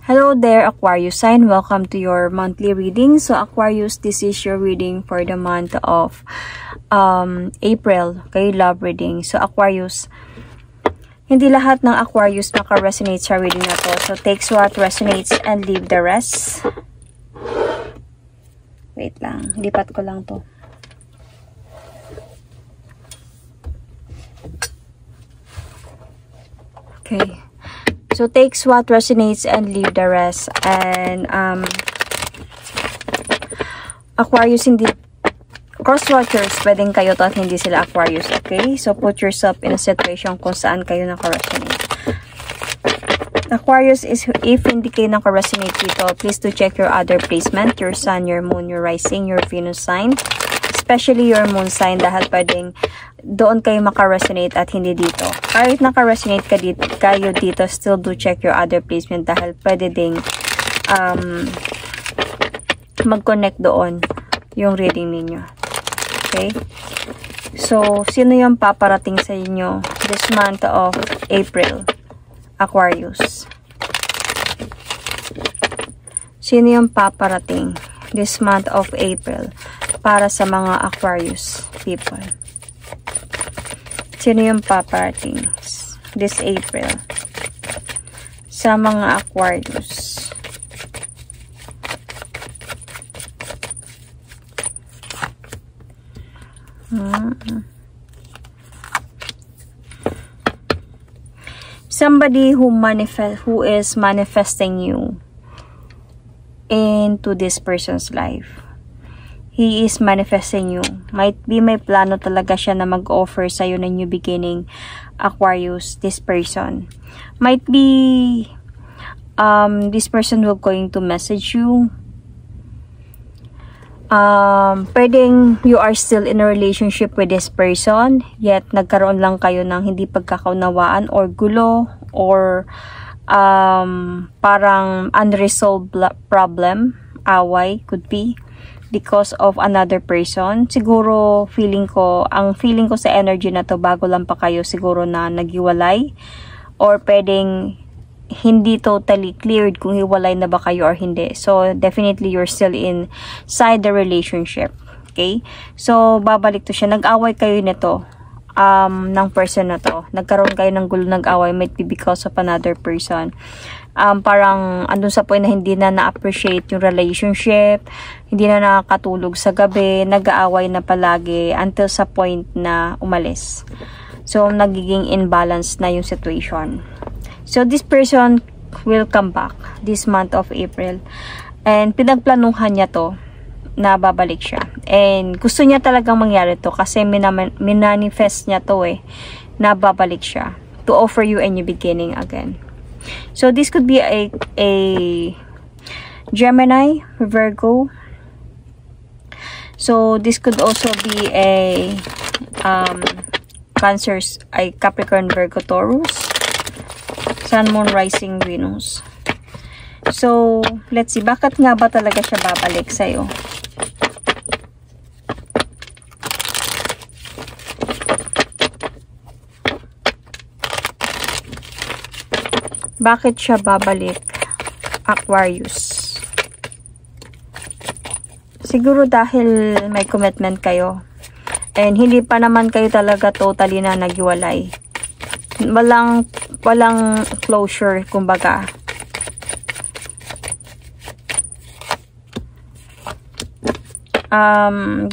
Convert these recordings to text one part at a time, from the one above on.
Hello there, Aquarius sign. Welcome to your monthly reading. So Aquarius, this is your reading for the month of April. Okay, love reading. So Aquarius, hindi lahat ng Aquarius maka-resonate sa reading na to. So takes what resonates and leave the rest. Wait lang, lipat ko lang to. Okay. So, takes what resonates and leave the rest. And, Aquarius, hindi, cross-watchers, pwedeng kayo to at hindi sila Aquarius, okay? So, put yourself in a situation kung saan kayo naka-resonate. Aquarius, is if hindi kayo naka-resonate dito, please do check your other placement, your sun, your moon, your rising, your Venus sign. Especially your moon sign dahil pwedeng doon kayo maka-resonate at hindi dito. Kahit naka-resonate kayo dito, still do check your other placement dahil pwede ding mag-connect doon yung reading ninyo. Okay? So, sino yung paparating sa inyo this month of April? Aquarius. Sino yung paparating this month of April para sa mga Aquarius people? Sino yung paparating this April sa mga Aquarius? Somebody who is manifesting you into this person's life. He is manifesting you. Might be may plano talaga siya na mag-offer sa'yo ng new beginning, Aquarius, this person. Might be, this person will going to message you. Pwedeng you are still in a relationship with this person, yet nagkaroon lang kayo ng hindi pagkakaunawaan or gulo, or parang unresolved problem, away, could be. Because of another person. Siguro, ang feeling ko sa energy na to, bago lang pa kayo siguro na naghiwalay. Or pwedeng hindi totally cleared kung hiwalay na ba kayo or hindi. So, definitely you're still inside the relationship. Okay? So, babalik to siya. Nag-away kayo nito ng person na to. Nagkaroon kayo ng gulo, nag-away. Might be because of another person. Parang andun sa point na hindi na na-appreciate yung relationship, hindi na nakakatulog sa gabi, nag-aaway na palagi until sa point na umalis. So, nagiging imbalance na yung situation. So, this person will come back this month of April. And pinagplanuhan niya to na babalik siya. And gusto niya talagang mangyari to kasi minanifest niya to na babalik siya to offer you a new beginning again. So, this could be a Gemini, Virgo. So, this could also be a Capricorn, Virgo, Taurus. Sun, Moon, Rising, Venus. So, let's see. Bakit nga ba talaga siya babalik sa'yo? Bakit siya babalik, Aquarius? Siguro dahil may commitment kayo. And hindi pa naman kayo talaga totally na naghiwalay. Walang closure, kumbaga.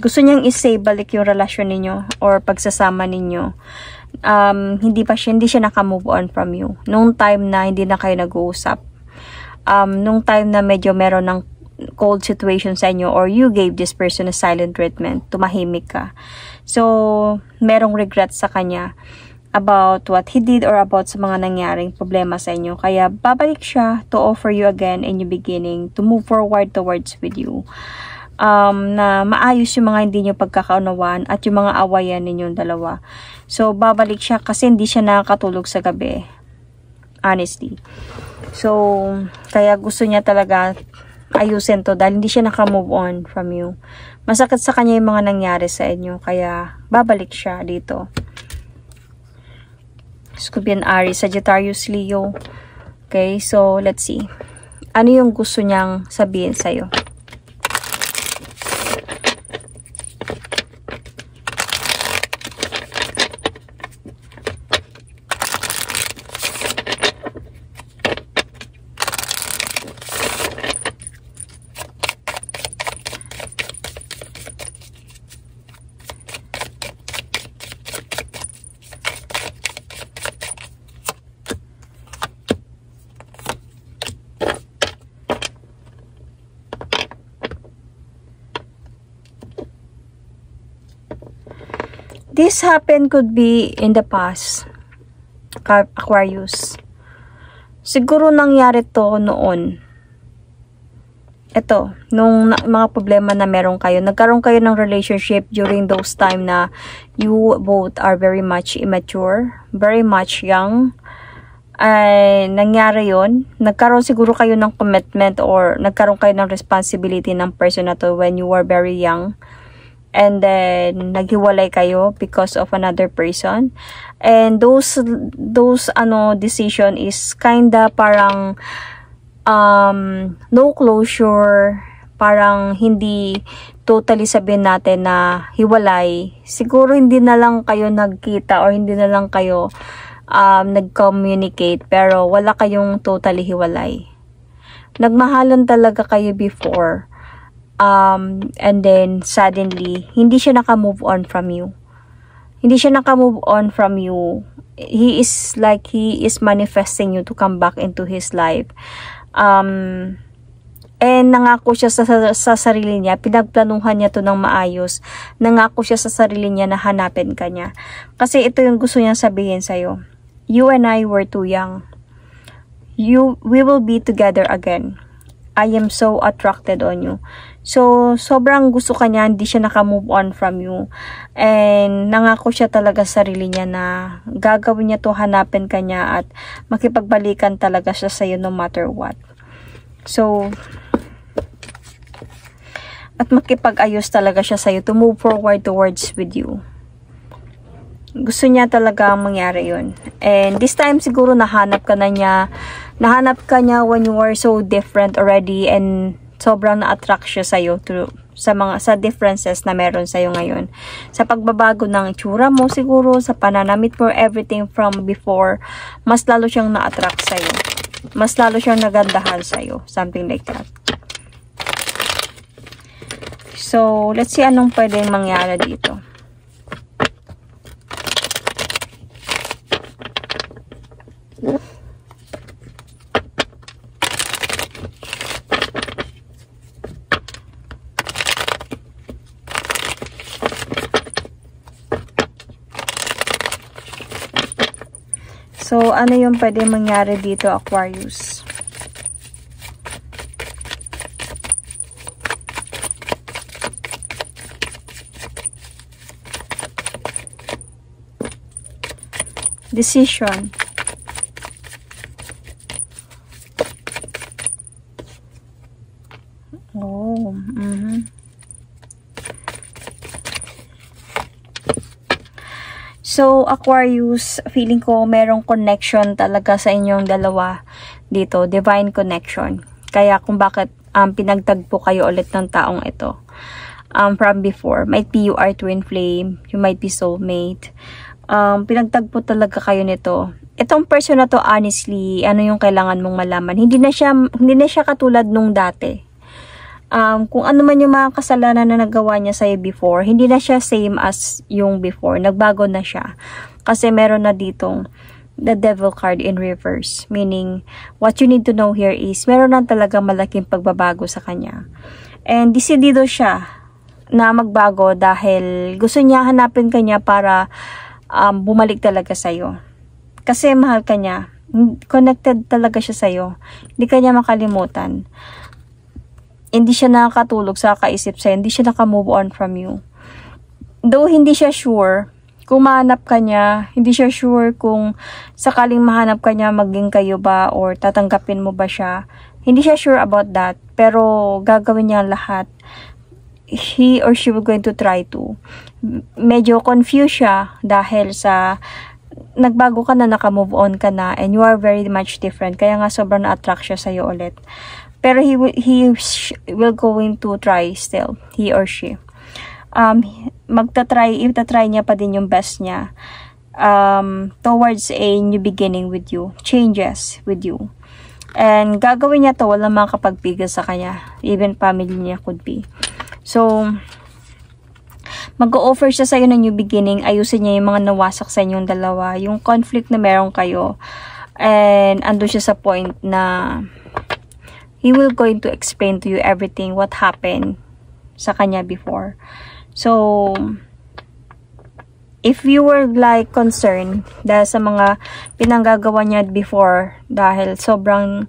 Gusto niyang i-save balik yung relasyon ninyo or pagsasama ninyo. Hindi siya naka-move on from you. Nung time na hindi na kayo nag-uusap. Nung time na medyo meron ng cold situation sa inyo or you gave this person a silent treatment, tumahimik ka. So, merong regret sa kanya about what he did or about sa mga nangyaring problema sa inyo. Kaya, babalik siya to offer you again a new beginning, to move forward towards with you. Na maayos yung mga hindi nyo pagkakaunawaan at yung mga awayan ninyong dalawa. So, babalik siya kasi hindi siya nakakatulog sa gabi. Honestly. So, kaya gusto niya talaga ayusin to dahil hindi siya naka-move on from you. Masakit sa kanya yung mga nangyari sa inyo. Kaya, babalik siya dito. This could be an Aries, Sagittarius, Leo. Okay, so let's see. Ano yung gusto niyang sabihin sa'yo? This happened could be in the past, Aquarius. Siguro nangyari to noon. Ito, nung mga problema na meron kayo. Nagkaroon kayo ng relationship during those time na you both are very much immature, very much young. Ay, nangyari yon. Nagkaroon siguro kayo ng commitment or nagkaroon kayo ng responsibility ng person na to when you were very young. And then naghiwalay kayo because of another person, and those decision is kinda parang no closure, parang hindi totally sabihin natin na hiwalay. Siguro hindi na lang kayo nagkita or hindi na lang kayo nag-communicate, pero wala kayong totally hiwalay. Nagmahalan talaga kayo before. And then suddenly hindi siya naka-move on from you. He is like he is manifesting you to come back into his life. And nangako siya sa sarili niya, pinagplanuhan niya to ng maayos. Nangako siya sa sarili niya na hanapin ka niya. Kasi ito yung gusto niya sabihin sa'yo. You and I were too young. We will be together again. I am so attracted on you. So, sobrang gusto ka niya, hindi siya naka-move on from you. And nangako siya talaga sa sarili niya na gagawin niya to, hanapin ka niya at makipagbalikan talaga siya sa'yo no matter what. So, at makipag-ayos talaga siya sa'yo to move forward towards with you. Gusto niya talaga mangyari yun. And this time siguro nahanap ka niya when you were so different already, and sobrang na-attract siya sa'yo sa differences na meron sa'yo ngayon. Sa pagbabago ng itsura mo siguro, sa pananamit mo, everything from before, mas lalo siyang na-attract sa'yo. Mas lalo siyang nagandahan sa'yo. Something like that. So, let's see anong pwedeng mangyari dito. So, ano yung pwede mangyari dito, Aquarius? Decision. Oh, So, Aquarius, feeling ko merong connection talaga sa inyong dalawa dito. Divine connection. Kaya kung bakit pinagtagpo kayo ulit ng taong ito. From before. Might be you are twin flame. You might be soulmate. Pinagtagpo talaga kayo nito. Itong person na to, honestly, ano yung kailangan mong malaman? Hindi na siya katulad nung dati. Kung ano man yung mga kasalanan na nagawa niya sa'yo before, hindi na siya same as yung before. Nagbago na siya. Kasi meron na ditong the devil card in reverse. Meaning, what you need to know here is, meron na talaga malaking pagbabago sa kanya. And decidido siya na magbago dahil gusto niya hanapin ka niya para bumalik talaga sa'yo. Kasi mahal ka niya. Connected talaga siya sa'yo. Hindi ka niya makalimutan. Hindi siya nakakatulog sa kaisip sa'yo. Hindi siya naka-move on from you. Though hindi siya sure kung mahanap ka niya, hindi siya sure kung sakaling mahanap ka niya, maging kayo ba or tatanggapin mo ba siya. Hindi siya sure about that. Pero gagawin niya lahat. He or she will going to try to. Medyo confused siya dahil sa nagbago ka na, naka-move on ka na, and you are very much different. Kaya nga sobrang na-attract siya sa'yo ulit. Pero he will going to try still, he or she. Itatry niya pa din yung best niya towards a new beginning with you, changes with you. And gagawin niya to, walang makakapagpigil sa kanya. Even family niya could be. So, mag-o-offer siya sa'yo ng new beginning. Ayusin niya yung mga nawasak sa inyong dalawa. Yung conflict na meron kayo. And andun siya sa point na he will going to explain to you everything what happened sa kanya before. So, if you were like concerned dahil sa mga pinanggagawa niya before, dahil sobrang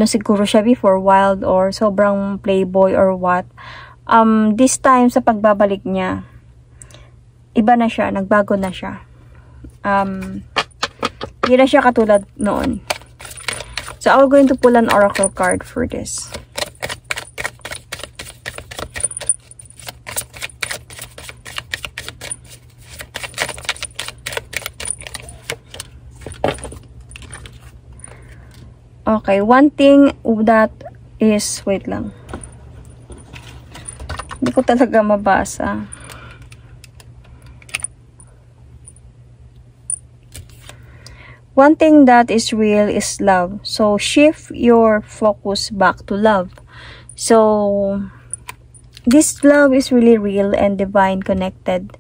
siguro siya before, wild or sobrang playboy or what, this time sa pagbabalik niya, iba na siya, nagbago na siya. Hindi na siya katulad noon. So, I'm going to pull an oracle card for this. Okay, one thing that is, wait lang. Hindi ko talaga mabasa. One thing that is real is love. So, shift your focus back to love. So, this love is really real and divine connected.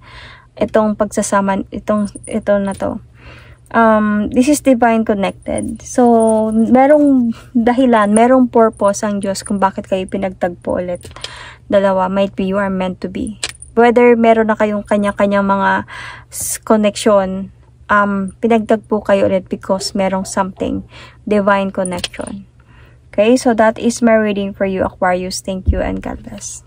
Itong pagsasama, ito na to. This is divine connected. So, merong dahilan, merong purpose ang Diyos kung bakit kayo pinagtagpo ulit. Dalawa, might be you are meant to be. Whether meron na kayong kanya-kanyang mga connection, pinagtagpo kayo ulit because merong something, divine connection. Okay, so that is my reading for you, Aquarius. Thank you and God bless.